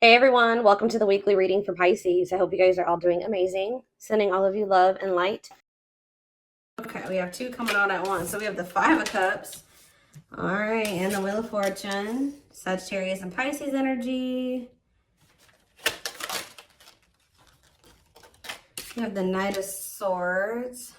Hey everyone, welcome to the weekly reading for Pisces. I hope you guys are all doing amazing. Sending all of you love and light. Okay, we have two coming on at once. So we have the Five of Cups. All right, and the Wheel of Fortune. Sagittarius and Pisces energy. We have the Knight of Swords.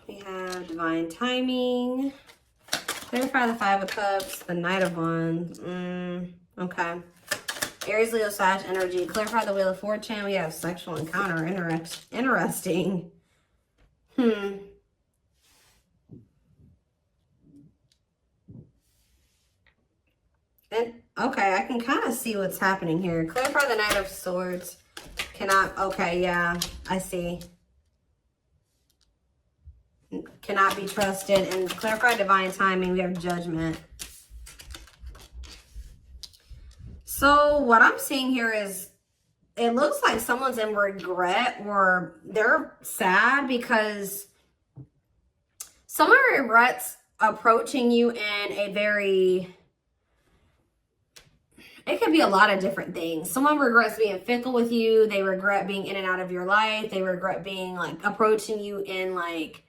We have Divine Timing. Clarify the Five of Cups, the Knight of Wands. Okay. Aries, Leo, Sag energy. Clarify the Wheel of Fortune. We have sexual encounter. Interesting. And, okay, I can kind of see what's happening here. Clarify the Knight of Swords. Cannot, okay, yeah, I see. Cannot be trusted. And clarify divine timing. We have Judgment. So what I'm seeing here is it looks like someone's in regret or they're sad because someone regrets approaching you in a very, it could be a lot of different things. Someone regrets being fickle with you. They regret being in and out of your life. They regret being like approaching you in like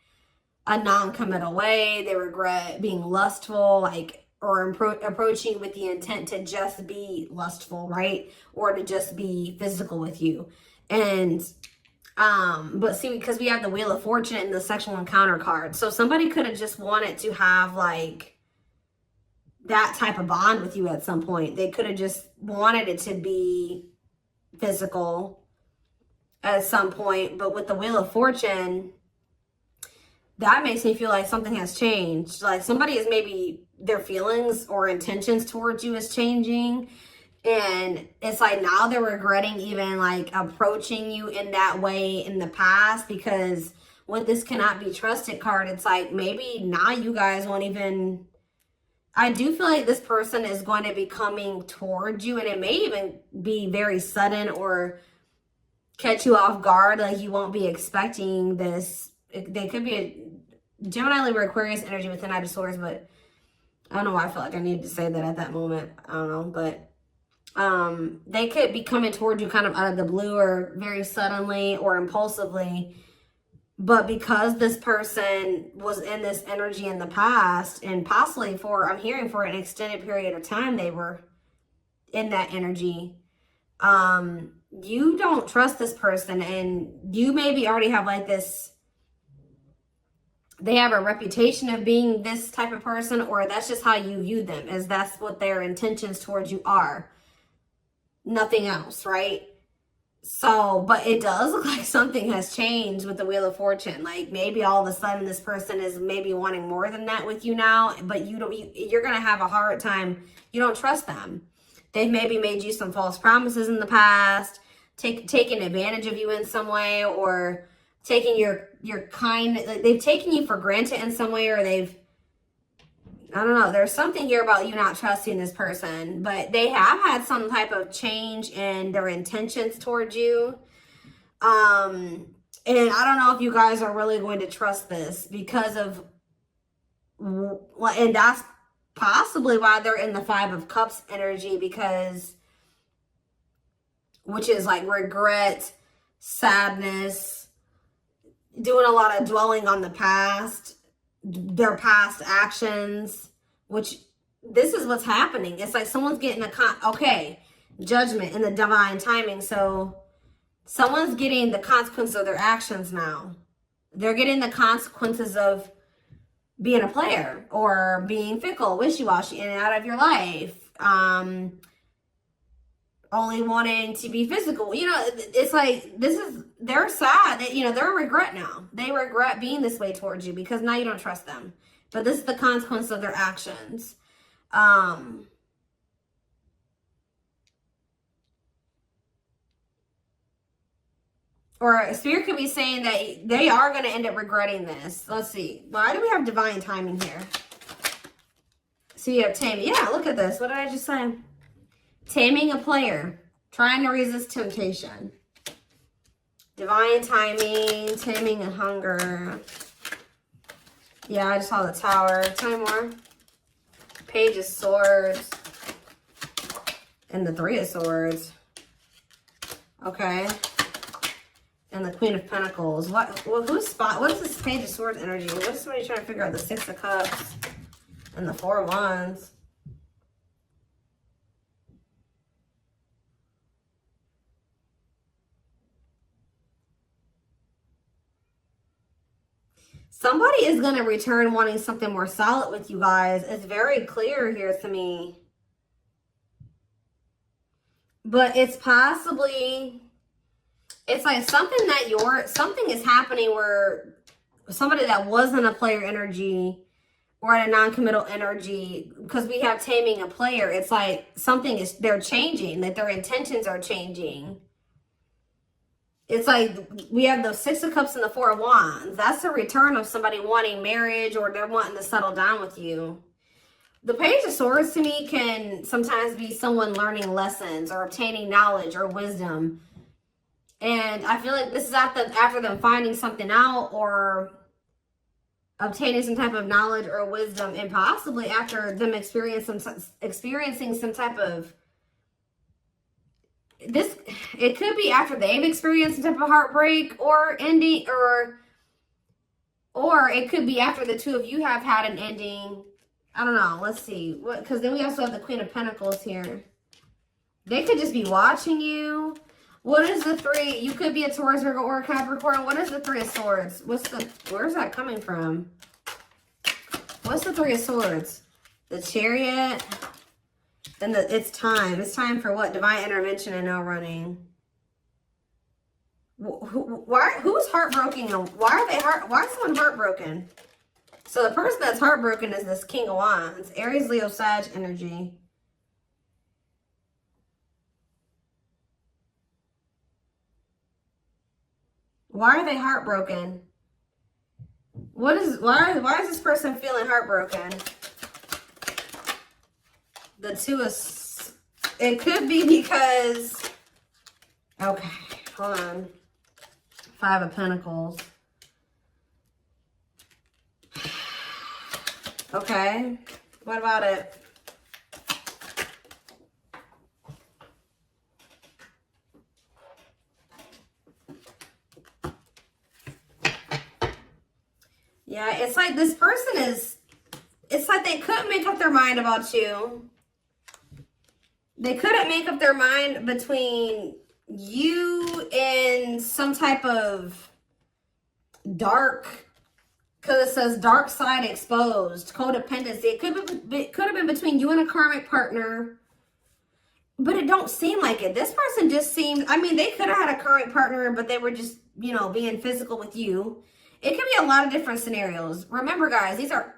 a non-committal way. They regret being lustful, like, or approaching with the intent to just be lustful, right? Or to just be physical with you. And, but see, because we have the Wheel of Fortune and the sexual encounter card. So somebody could have just wanted to have like that type of bond with you at some point. They could have just wanted it to be physical at some point. But with the Wheel of Fortune, that makes me feel like something has changed. Like somebody is maybe their feelings or intentions towards you is changing. And it's like now they're regretting even like approaching you in that way in the past, because with this cannot be trusted card, it's like maybe now you guys won't even, I do feel like this person is going to be coming towards you, and it may even be very sudden or catch you off guard. Like you won't be expecting this. They could be a Gemini, Libra, Aquarius energy with the Knight of Swords, but I don't know why I feel like I needed to say that at that moment. I don't know, but they could be coming towards you kind of out of the blue or very suddenly or impulsively. But because this person was in this energy in the past, and possibly for, I'm hearing for an extended period of time, they were in that energy. You don't trust this person, and you maybe already have like this, they have a reputation of being this type of person, or that's just how you view them, as that's what their intentions towards you are. Nothing else, right? So, but it does look like something has changed with the Wheel of Fortune. Like maybe all of a sudden this person is maybe wanting more than that with you now, but you're going to have a hard time. You don't trust them. They've maybe made you some false promises in the past, taken advantage of you in some way, or taking your kind, like they've taken you for granted in some way, or they've, I don't know, there's something here about you not trusting this person, but they have had some type of change in their intentions towards you. And I don't know if you guys are really going to trust this because of, and that's possibly why they're in the Five of Cups energy, because, which is like regret, sadness, doing a lot of dwelling on the past, their past actions, which this is what's happening. It's like someone's getting judgment and the divine timing. So someone's getting the consequences of their actions now. They're getting the consequences of being a player or being fickle, wishy-washy, in and out of your life. Only wanting to be physical. You know, it's like, they're sad. They're a regret now. They regret being this way towards you because now you don't trust them. But this is the consequence of their actions. Or Spirit could be saying that they are going to end up regretting this. Let's see. Why do we have divine timing here? So you have taming. Yeah, look at this. What did I just say? Taming a player. Trying to resist temptation. Divine timing. Taming a hunger. Yeah, I just saw the Tower. Tell me more. Page of Swords. And the Three of Swords. Okay. And the Queen of Pentacles. What is this Page of Swords energy? What is somebody trying to figure out? The Six of Cups. And the Four of Wands. Somebody is going to return wanting something more solid with you guys. It's very clear here to me. But it's possibly, it's like something that something is happening where somebody that wasn't a player energy or at a non-committal energy, because we have taming a player, it's like something is, they're changing, that their intentions are changing. It's like we have the Six of Cups and the Four of Wands. That's a return of somebody wanting marriage, or they're wanting to settle down with you. The Page of Swords to me can sometimes be someone learning lessons or obtaining knowledge or wisdom. And I feel like this is after them finding something out or obtaining some type of knowledge or wisdom, and possibly after them experiencing some type of it could be after they've experienced some type of heartbreak or ending, or it could be after the two of you have had an ending. I don't know. Let's see. Because then we also have the Queen of Pentacles here. They could just be watching you. What is the three? You could be a Taurus, Virgo, or a Capricorn. What is the Three of Swords? Where's that coming from? What's the Three of Swords? The Chariot. Then it's time. It's time for what? Divine intervention and no running. Who's heartbroken? Why is someone heartbroken? So the person that's heartbroken is this King of Wands. Aries, Leo, Sag energy. Why are they heartbroken? Why is this person feeling heartbroken? The Two of... It could be because... Okay, hold on. Five of Pentacles. Okay, what about it? Yeah, it's like this person is... It's like they couldn't make up their mind about you. They couldn't make up their mind between you and some type of dark, because it says dark side exposed, codependency. It could have been between you and a karmic partner, but it don't seem like it. This person just seems, I mean, they could have had a karmic partner, but they were just, you know, being physical with you. It could be a lot of different scenarios. Remember, guys, these are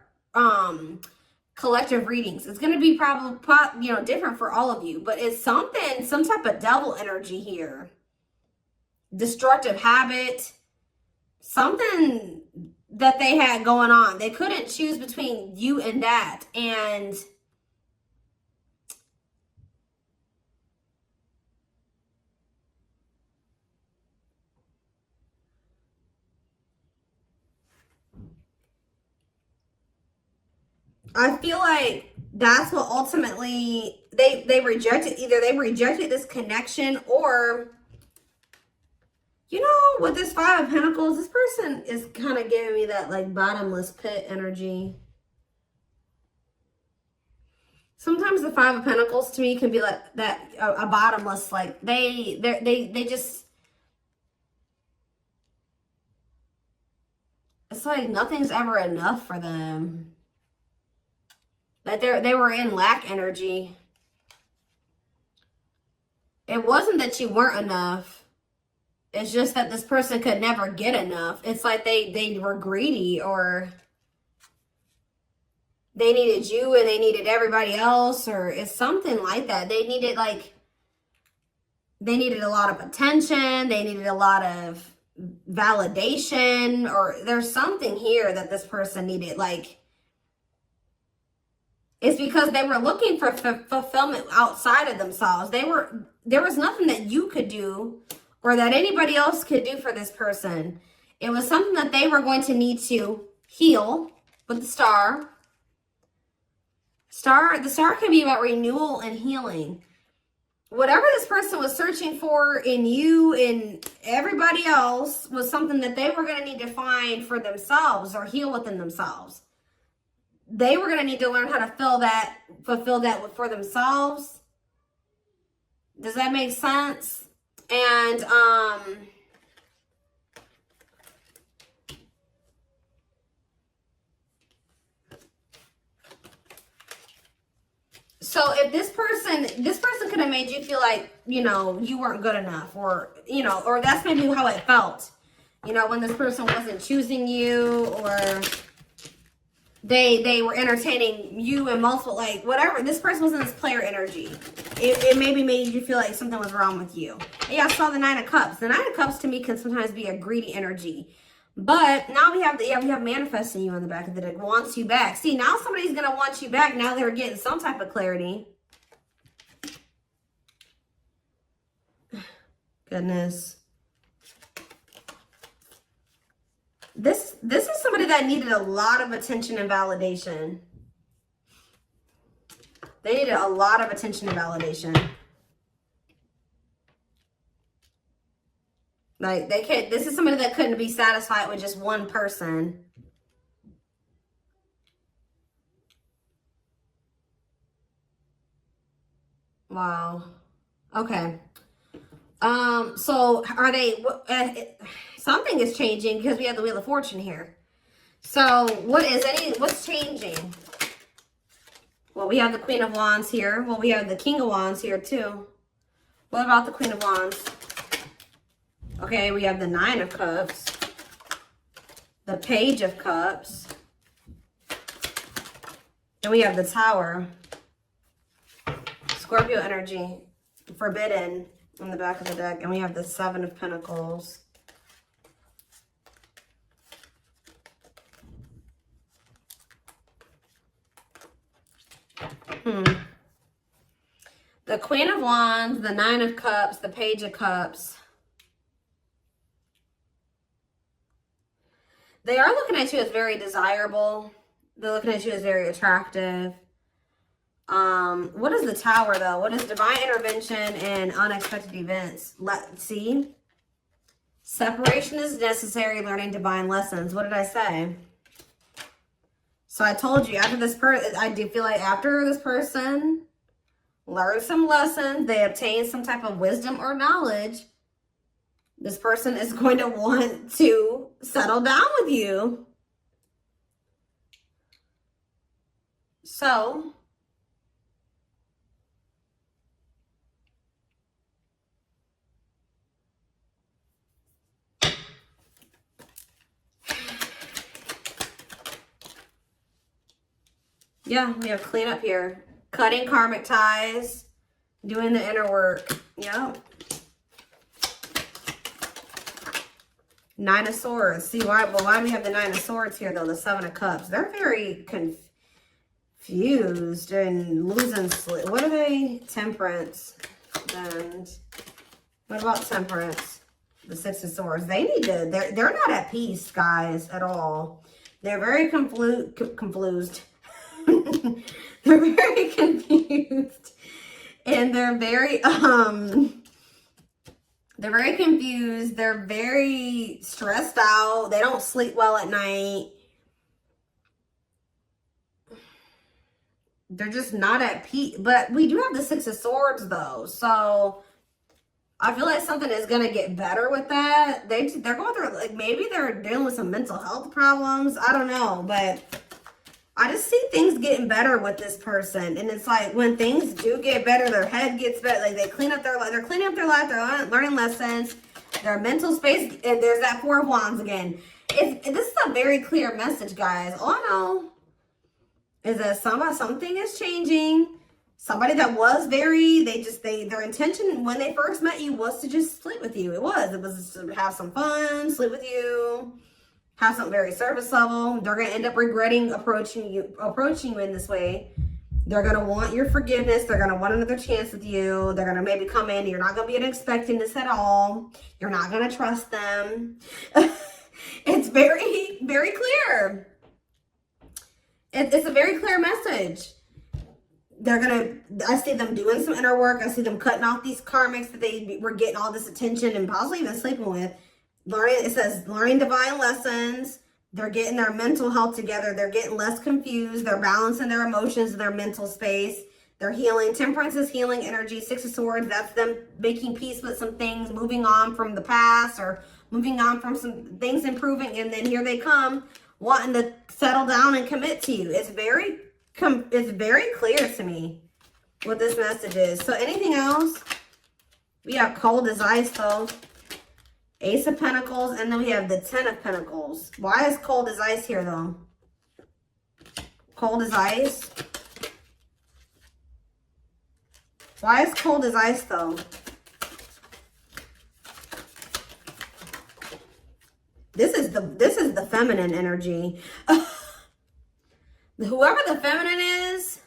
collective readings. It's going to be probably, you know, different for all of you, but it's some type of devil energy here. Destructive habit, something that they had going on. They couldn't choose between you and that. And I feel like that's what ultimately they rejected. Either they rejected this connection, or, you know, with this Five of Pentacles, this person is kind of giving me that like bottomless pit energy. Sometimes the Five of Pentacles to me can be like that, a bottomless, like they just, it's like nothing's ever enough for them. Like they were in lack energy. It wasn't that you weren't enough. It's just that this person could never get enough. It's like they were greedy, or they needed you and they needed everybody else, or it's something like that. They needed a lot of attention. They needed a lot of validation, or there's something here that this person needed. Like, it's because they were looking for fulfillment outside of themselves. There was nothing that you could do or that anybody else could do for this person. It was something that they were going to need to heal with the the star can be about renewal and healing. Whatever this person was searching for in you and everybody else was something that they were going to need to find for themselves or heal within themselves. They were going to need to learn how to fulfill that for themselves. Does that make sense? And, so if this person could have made you feel like, you know, you weren't good enough, or, you know, or that's maybe how it felt, you know, when this person wasn't choosing you, or they were entertaining you and multiple, like, whatever. This person was in this player energy. It maybe made you feel like something was wrong with you. Yeah, I saw the 9 of Cups. The 9 of Cups to me can sometimes be a greedy energy. But now we have manifesting you on the back of the deck. Wants you back. See, now somebody's going to want you back. Now they're getting some type of clarity. Goodness. This is somebody that needed a lot of attention and validation. They needed a lot of attention and validation. Like, this is somebody that couldn't be satisfied with just one person. Wow. Okay. So are they, something is changing because we have the Wheel of Fortune here. So what's changing? Well, we have the Queen of Wands here. Well, we have the King of Wands here too. What about the Queen of Wands? Okay, we have the 9 of Cups, the Page of Cups, and we have the Tower. Scorpio energy, forbidden on the back of the deck, and we have the 7 of Pentacles. The Queen of Wands, the 9 of Cups, the Page of Cups. They are looking at you as very desirable. They're looking at you as very attractive. What is the Tower, though? What is divine intervention and unexpected events? Let's see. Separation is necessary, learning divine lessons. What did I say? So I told you, after this person, I do feel like after this person learned some lessons, they obtained some type of wisdom or knowledge, this person is going to want to settle down with you. So, yeah, we have cleanup here. Cutting karmic ties, doing the inner work. Yep. 9 of Swords. See, why do we have the 9 of Swords here, though? The 7 of Cups. They're very confused and losing sleep. What are they? Temperance. And what about Temperance? The 6 of Swords. They need to, they're not at peace, guys, at all. They're very confused. They're very confused. And they're very confused. They're very stressed out. They don't sleep well at night. They're just not at peace. But we do have the 6 of Swords, though. So I feel like something is going to get better with that. They're going through, like, maybe they're dealing with some mental health problems. I don't know. But I just see things getting better with this person. And it's like when things do get better, their head gets better. Like they're cleaning up their life. They're learning lessons. Their mental space. And there's that 4 of Wands again. This is a very clear message, guys. All I know is that something is changing. Somebody that was their intention when they first met you was to just sleep with you. It was to have some fun, sleep with you. Have something very surface level. They're going to end up regretting approaching you in this way. They're going to want your forgiveness. They're going to want another chance with you. They're going to maybe come in. You're not going to be expecting this at all. You're not going to trust them. It's very, very clear. It's a very clear message. I see them doing some inner work. I see them cutting off these karmics that they were getting all this attention and possibly even sleeping with. It says learning divine lessons. They're getting their mental health together. They're getting less confused. They're balancing their emotions in their mental space. They're healing. Temperance is healing energy. Six of Swords, that's them making peace with some things, moving on from the past or moving on from some things improving. And then here they come wanting to settle down and commit to you. It's very clear to me what this message is. So anything else? We have cold as ice though. Ace of Pentacles, and then we have the Ten of Pentacles. Why is cold as ice here though? Cold as ice. Why is cold as ice though? This is the feminine energy. Whoever the feminine is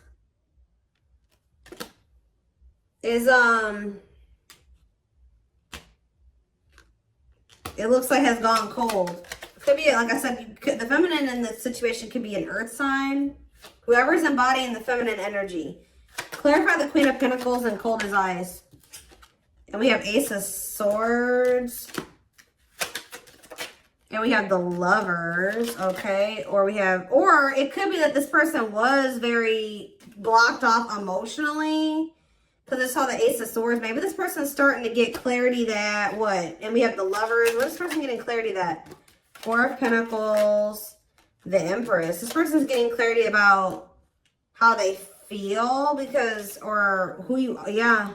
it looks like has gone cold. Could be, like I said, the feminine in this situation could be an earth sign. Whoever's embodying the feminine energy. Clarify the Queen of Pentacles and cold as ice. And we have Ace of Swords. And we have the Lovers, okay? Or it could be that this person was very blocked off emotionally. Because I saw the Ace of Swords. Maybe this person's starting to get clarity that, what? And we have the Lovers. What is this person getting clarity that? Four of Pentacles, the Empress. This person's getting clarity about how they feel because, or who you, yeah,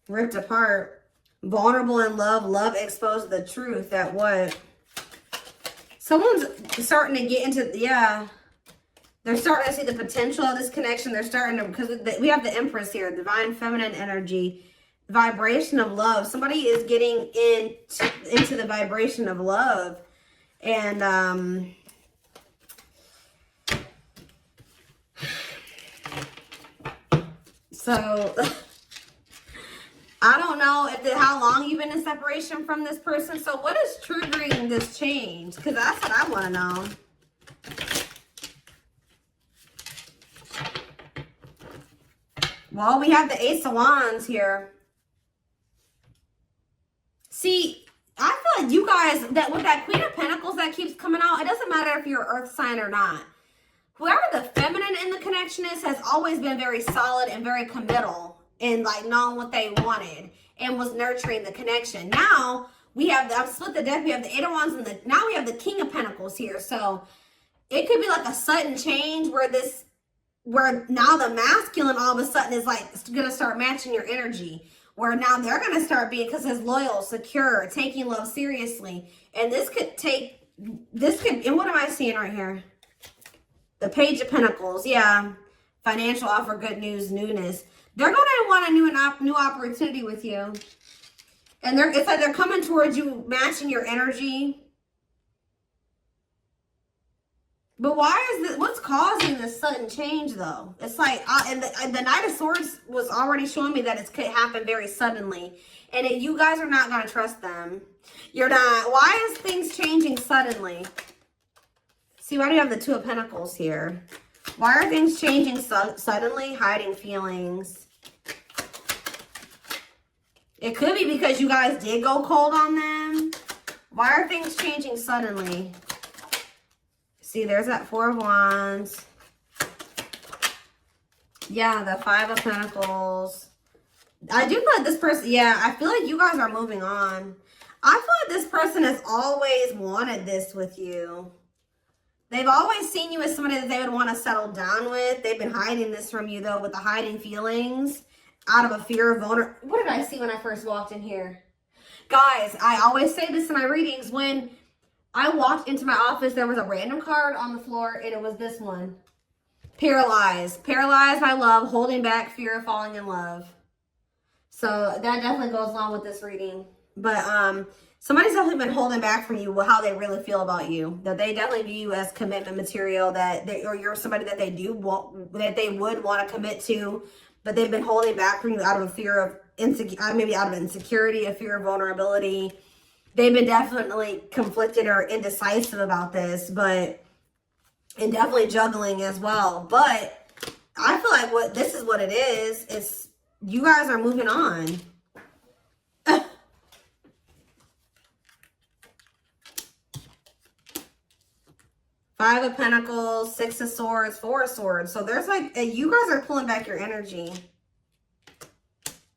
ripped apart. Vulnerable in love. Love exposed the truth that what? Someone's starting to get into, yeah. They're starting to see the potential of this connection. They're starting to, because we have the Empress here, divine feminine energy, vibration of love. Somebody is getting into the vibration of love. And, so, I don't know how long you've been in separation from this person. So what is triggering this change? Because that's what I want to know. Well, we have the Ace of Wands here. See, I feel like you guys, that with that Queen of Pentacles that keeps coming out, it doesn't matter if you're an earth sign or not. Whoever the feminine in the connection is has always been very solid and very committal and like knowing what they wanted and was nurturing the connection. Now we have I've split the deck. We have the Eight of Wands and now we have the King of Pentacles here. So it could be like a sudden change where now the masculine all of a sudden is like gonna start matching your energy. Where now they're gonna start being, because it's loyal, secure, taking love seriously. And and what am I seeing right here? The Page of Pentacles, yeah. Financial offer, good news, newness. They're gonna want a new opportunity with you. And it's like they're coming towards you, matching your energy. But why is this? What's causing this sudden change, though? It's like, and the Knight of Swords was already showing me that it could happen very suddenly, and you guys are not going to trust them. You're not. Why is things changing suddenly? See, why do you have the Two of Pentacles here? Why are things changing suddenly? Hiding feelings. It could be because you guys did go cold on them. Why are things changing suddenly? See, there's that Four of Wands. Yeah, the Five of Pentacles. I do feel like this person, yeah, I feel like you guys are moving on. I feel like this person has always wanted this with you. They've always seen you as somebody that they would want to settle down with. They've been hiding this from you, though, with the hiding feelings out of a fear of vulnerability. What did I see when I first walked in here? Guys, I always say this in my readings. When I walked into my office, there was a random card on the floor, and it was this one. Paralyzed. Paralyzed by love, holding back, fear of falling in love. So that definitely goes along with this reading. But somebody's definitely been holding back from you how they really feel about you. That they definitely view you as commitment material, or you're somebody that they would want to commit to, but they've been holding back from you out of a fear of maybe out of insecurity, a fear of vulnerability. They've been definitely conflicted or indecisive about this, but and definitely juggling as well. But I feel like this is what it is. It's you guys are moving on. Five of Pentacles, Six of Swords, Four of Swords. So there's like, you guys are pulling back your energy.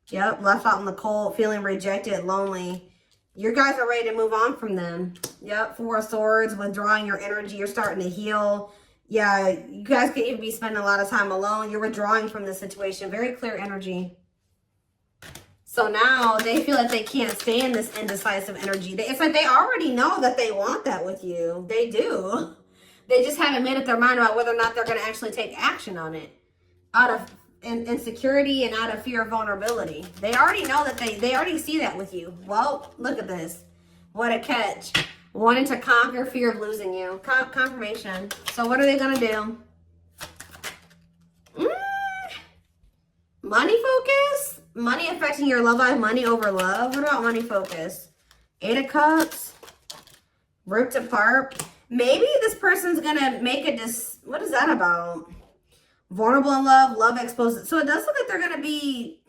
Yep, left out in the cold, feeling rejected, lonely. You guys are ready to move on from them. Yep, Four of Swords, withdrawing your energy. You're starting to heal. Yeah, you guys could even be spending a lot of time alone. You're withdrawing from the situation. Very clear energy. So now they feel like they can't stay in this indecisive energy. It's like they already know that they want that with you. They do. They just haven't made up their mind about whether or not they're going to actually take action on it. Out of insecurity and out of fear of vulnerability. They already know that they already see that with you. Well, look at this. What a catch. Wanting to conquer fear of losing you. Confirmation. So what are they going to do? Money focus? Money affecting your love life. Money over love. What about money focus? Eight of Cups. Ripped apart. Maybe this person's going to make what is that about? Vulnerable in love, love exposed. So it does look like they're going to be,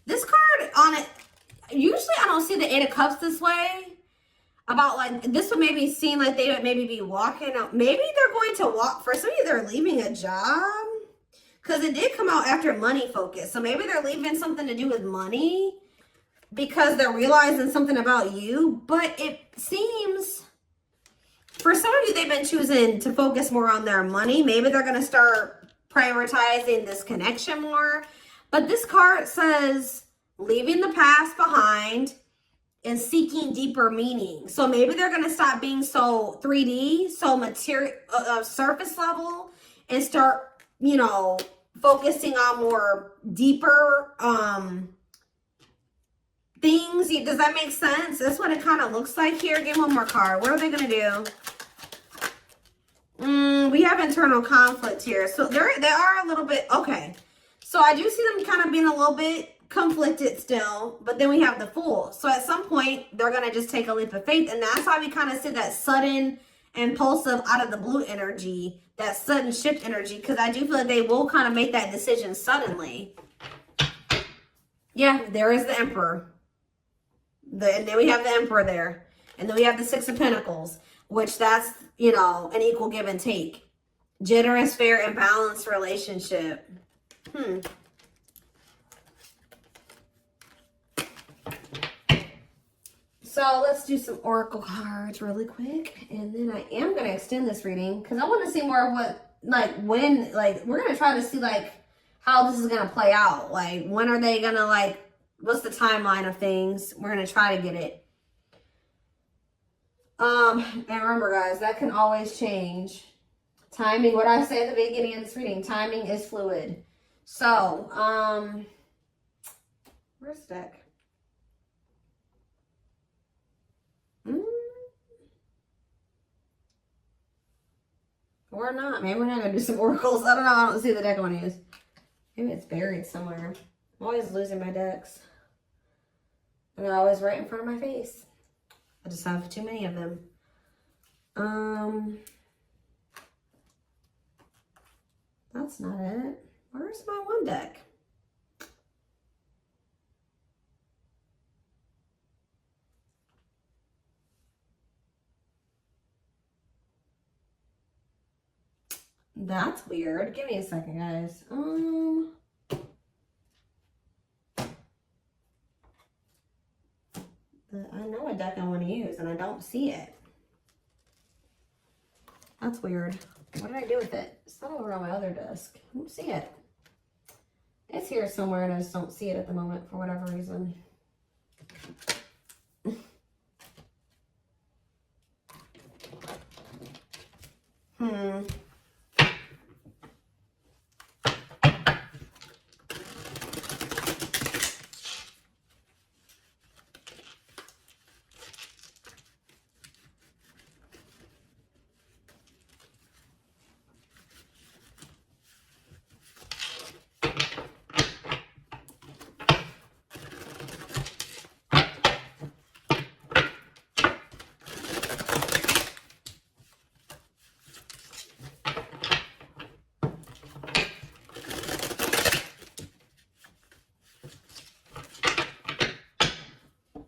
this card on it, usually I don't see the Eight of Cups this way. About like, this would maybe seem like they would maybe be walking out. Maybe they're going to walk, for some of you they're leaving a job. Because it did come out after money focus. So maybe they're leaving something to do with money. Because they're realizing something about you. But it seems, for some of you, they've been choosing to focus more on their money. Maybe they're going to start prioritizing this connection more. But this card says leaving the past behind and seeking deeper meaning. So maybe they're going to stop being so 3D, so material, surface level, and start, you know, focusing on more deeper things. Does that make sense? That's what it kind of looks like here. Give one more card. What are they going to do? We have internal conflict here. So they are a little bit, okay. So I do see them kind of being a little bit conflicted still, but then we have the Fool. So at some point, they're going to just take a leap of faith. And that's why we kind of see that sudden, impulsive, out of the blue energy, that sudden shift energy, because I do feel like they will kind of make that decision suddenly. Yeah, there is the Emperor. And then we have the Emperor there. And then we have the Six of Pentacles, which that's, you know, an equal give and take. Generous, fair, and balanced relationship. So let's do some oracle cards really quick. And then I am going to extend this reading because I want to see more of what, like, when, like, we're going to try to see, like, how this is going to play out. Like, when are they going to, like, what's the timeline of things? We're going to try to get it. And remember, guys, that can always change. Timing, what I say at the beginning of this reading, timing is fluid. So, where's the deck? Or not. Maybe we're not going to do some oracles. I don't know. I don't see the deck I want to use. Maybe it's buried somewhere. I'm always losing my decks. And they're always right in front of my face. I just have too many of them. That's not it. Where's my one deck? That's weird. Give me a second, guys. I know a deck I want to use, and I don't see it. That's weird. What did I do with it? It's not over on my other desk. I don't see it. It's here somewhere, and I just don't see it at the moment for whatever reason.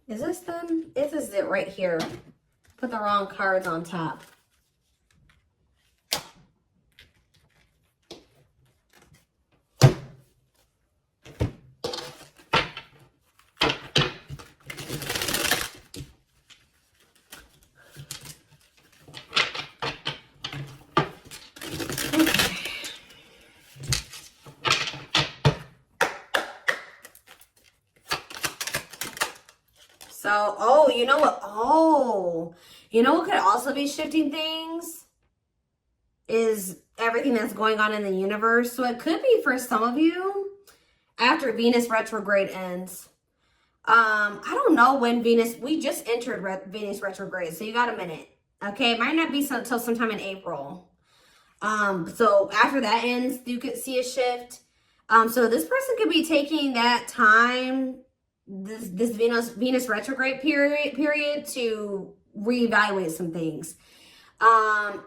Is this them? This is it right here. Put the wrong cards on top. So, oh, you know what? Oh, you know what could also be shifting things? Is everything that's going on in the universe. So it could be for some of you after Venus retrograde ends. I don't know when Venus, we just entered Venus retrograde, so you got a minute. Okay, it might not be until sometime in April. So after that ends, you could see a shift. So this person could be taking that time, this Venus retrograde period to reevaluate some things.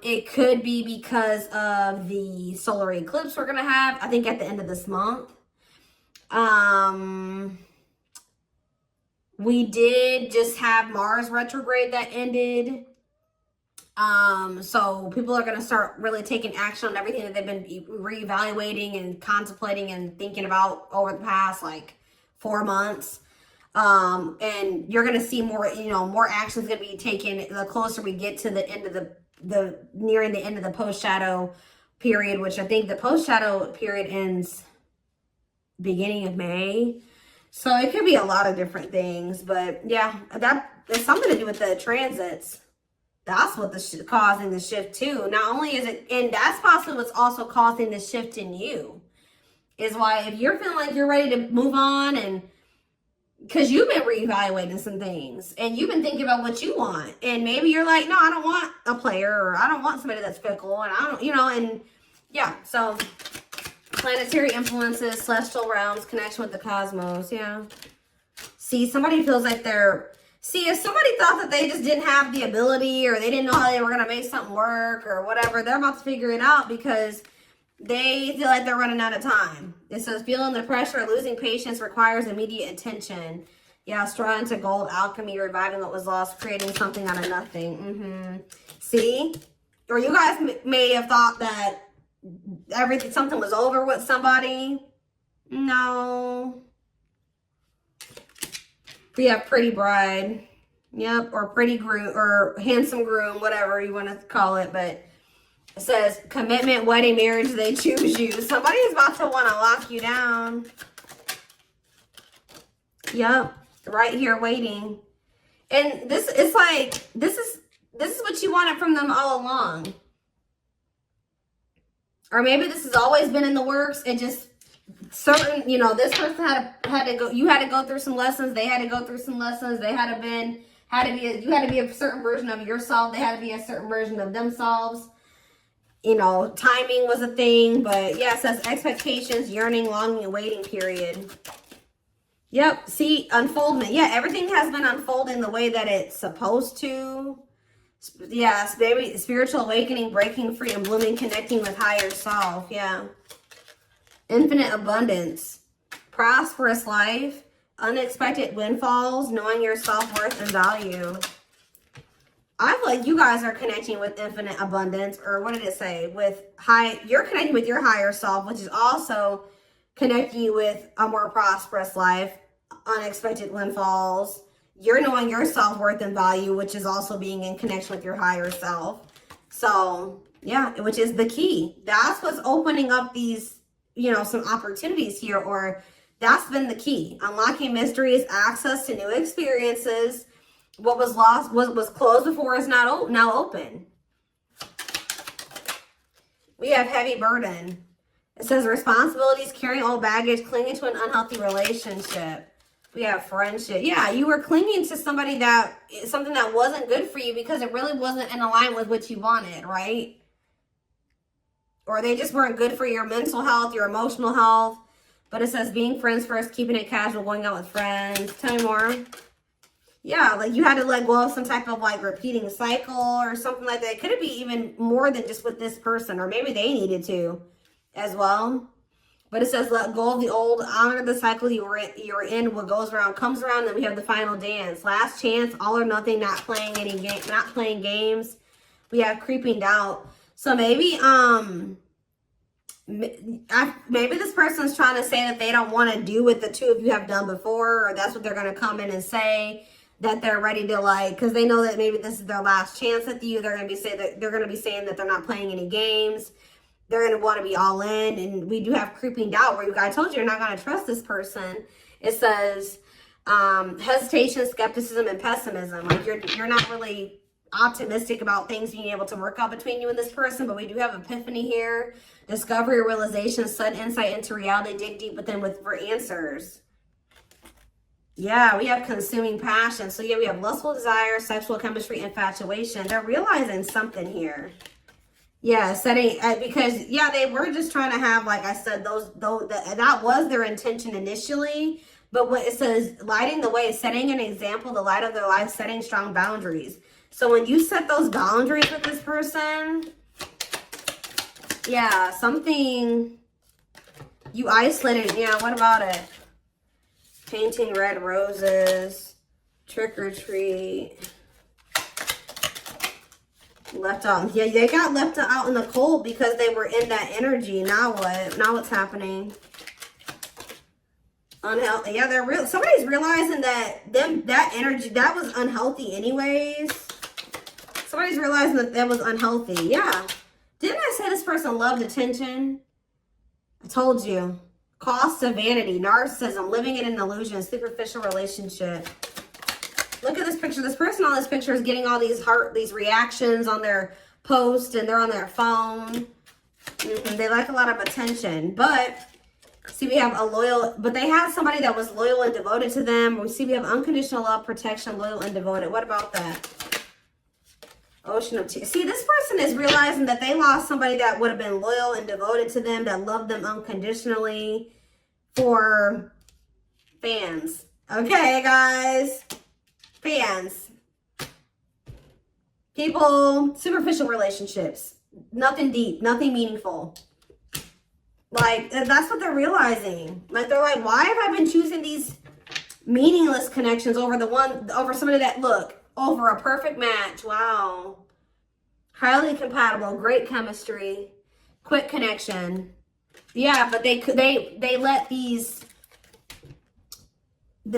It could be because of the solar eclipse we're gonna have, I think at the end of this month. We did just have Mars retrograde that ended. So people are gonna start really taking action on everything that they've been reevaluating and contemplating and thinking about over the past like 4 months. And you're gonna see more, you know, more actions gonna be taken the closer we get to the end of the nearing the end of the post shadow period, which I think the post shadow period ends beginning of May. So it could be a lot of different things, but yeah, that there's something to do with the transits. That's what causing the shift too. Not only is it, and that's possibly what's also causing the shift in you, is why if you're feeling like you're ready to move on, and because you've been reevaluating some things and you've been thinking about what you want, and maybe you're like, no, I don't want a player, or I don't want somebody that's fickle, and I don't, you know, and yeah, so planetary influences, celestial realms, connection with the cosmos, yeah. See, somebody feels like if somebody thought that they just didn't have the ability, or they didn't know how they were going to make something work or whatever, they're about to figure it out because they feel like they're running out of time. It says feeling the pressure, losing patience requires immediate attention. Yeah, straw into gold, alchemy, reviving what was lost, creating something out of nothing. See? Or you guys may have thought that something was over with somebody. No. We have pretty bride. Yep, or pretty groom, or handsome groom, whatever you want to call it. But it says commitment, wedding, marriage, they choose you. Somebody's about to want to lock you down. Yep, right here waiting. And this is like, this is what you wanted from them all along. Or maybe this has always been in the works. It just certain, you know, this person had to go, you had to go through some lessons, they had to go through some lessons, you had to be a certain version of yourself, they had to be a certain version of themselves. You know, timing was a thing, but yeah, it says expectations, yearning, longing, and waiting period. Yep, see, unfoldment. Yeah, everything has been unfolding the way that it's supposed to. Yeah, maybe spiritual awakening, breaking free, and blooming, connecting with higher self. Yeah. Infinite abundance, prosperous life, unexpected windfalls, knowing your self-worth and value. I feel like you guys are connecting with infinite abundance, or what did it say? You're connecting with your higher self, which is also connecting you with a more prosperous life, unexpected windfalls. You're knowing your self-worth and value, which is also being in connection with your higher self. So, yeah, which is the key. That's what's opening up these, you know, some opportunities here, or that's been the key. Unlocking mysteries, access to new experiences. What was lost, what was closed before is now open. We have heavy burden. It says responsibilities, carrying old baggage, clinging to an unhealthy relationship. We have friendship. Yeah, you were clinging to something that wasn't good for you because it really wasn't in alignment with what you wanted, right? Or they just weren't good for your mental health, your emotional health. But it says being friends first, keeping it casual, going out with friends. Tell me more. Yeah, like you had to let go of some type of like repeating cycle or something like that. Could it be even more than just with this person? Or maybe they needed to as well. But it says, let go of the old, honor the cycle you're in. What goes around comes around. Then we have the final dance. Last chance, all or nothing, not playing any game, not playing games. We have creeping doubt. So maybe maybe this person's trying to say that they don't want to do what the two of you have done before, or that's what they're going to come in and say, that they're ready to, like, because they know that maybe this is their last chance at you. They're going to be saying that they're not playing any games. They're going to want to be all in. And we do have creeping doubt, where I told you you're not going to trust this person. It says hesitation, skepticism, and pessimism. Like you're not really optimistic about things being able to work out between you and this person. But we do have epiphany here, discovery, realization, sudden insight into reality, dig deep within for answers. Yeah, we have consuming passion. So yeah, we have lustful desire, sexual chemistry, infatuation. They're realizing something here. Yeah, setting, because yeah, they were just trying to have, like I said, that was their intention initially. But what it says, lighting the way, setting an example, the light of their life, setting strong boundaries. So when you set those boundaries with this person, yeah, something you isolated. Yeah, what about it? Painting red roses, trick or treat. Left out. Yeah, they got left out in the cold because they were in that energy. Now what? Now what's happening? Unhealthy. Yeah, somebody's realizing that energy, that was unhealthy anyways. Somebody's realizing that was unhealthy. Yeah. Didn't I say this person loved attention? I told you. Cost of vanity, narcissism, living in an illusion, superficial relationship. Look at this picture. This person on this picture is getting all these reactions on their post, and they're on their phone. They like a lot of attention. But see, we have but they had somebody that was loyal and devoted to them. We see we have unconditional love, protection, loyal and devoted. What about that? Ocean of tears. See, this person is realizing that they lost somebody that would have been loyal and devoted to them, that loved them unconditionally, for fans. Okay, guys. Fans. People, superficial relationships. Nothing deep, nothing meaningful. Like, that's what they're realizing. Like, they're like, why have I been choosing these meaningless connections over somebody that, look, over a perfect match. Wow. Highly compatible, great chemistry, quick connection. Yeah, but they let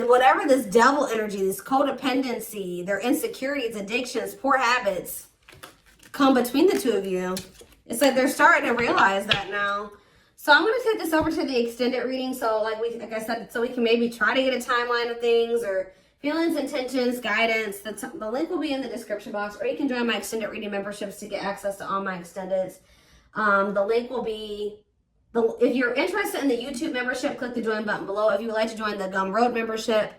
whatever this devil energy, this codependency, their insecurities, addictions, poor habits come between the two of you. It's like they're starting to realize that now. So I'm going to take this over to the extended reading. So like I said, so we can maybe try to get a timeline of things, or feelings, intentions, guidance. The link will be in the description box, or you can join my extended reading memberships to get access to all my extendeds. The link will be, if you're interested in the YouTube membership, click the join button below. If you would like to join the Gumroad membership,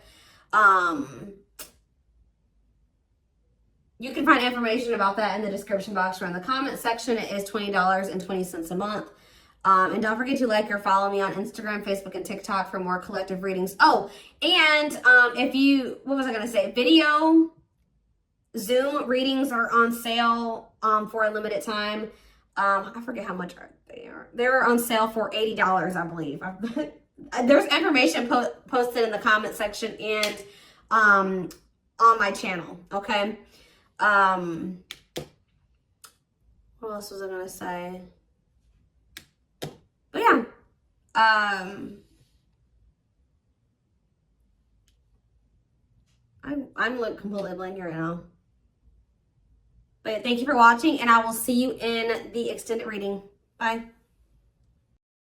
you can find information about that in the description box or in the comment section. It is $20.20 a month. And don't forget to like or follow me on Instagram, Facebook, and TikTok for more collective readings. Oh, and what was I going to say? Video Zoom readings are on sale for a limited time. I forget how much they are. They're on sale for $80, I believe. There's information posted in the comment section and on my channel, okay? What else was I going to say? But yeah, I'm like completely blank right now. But thank you for watching, and I will see you in the extended reading. Bye.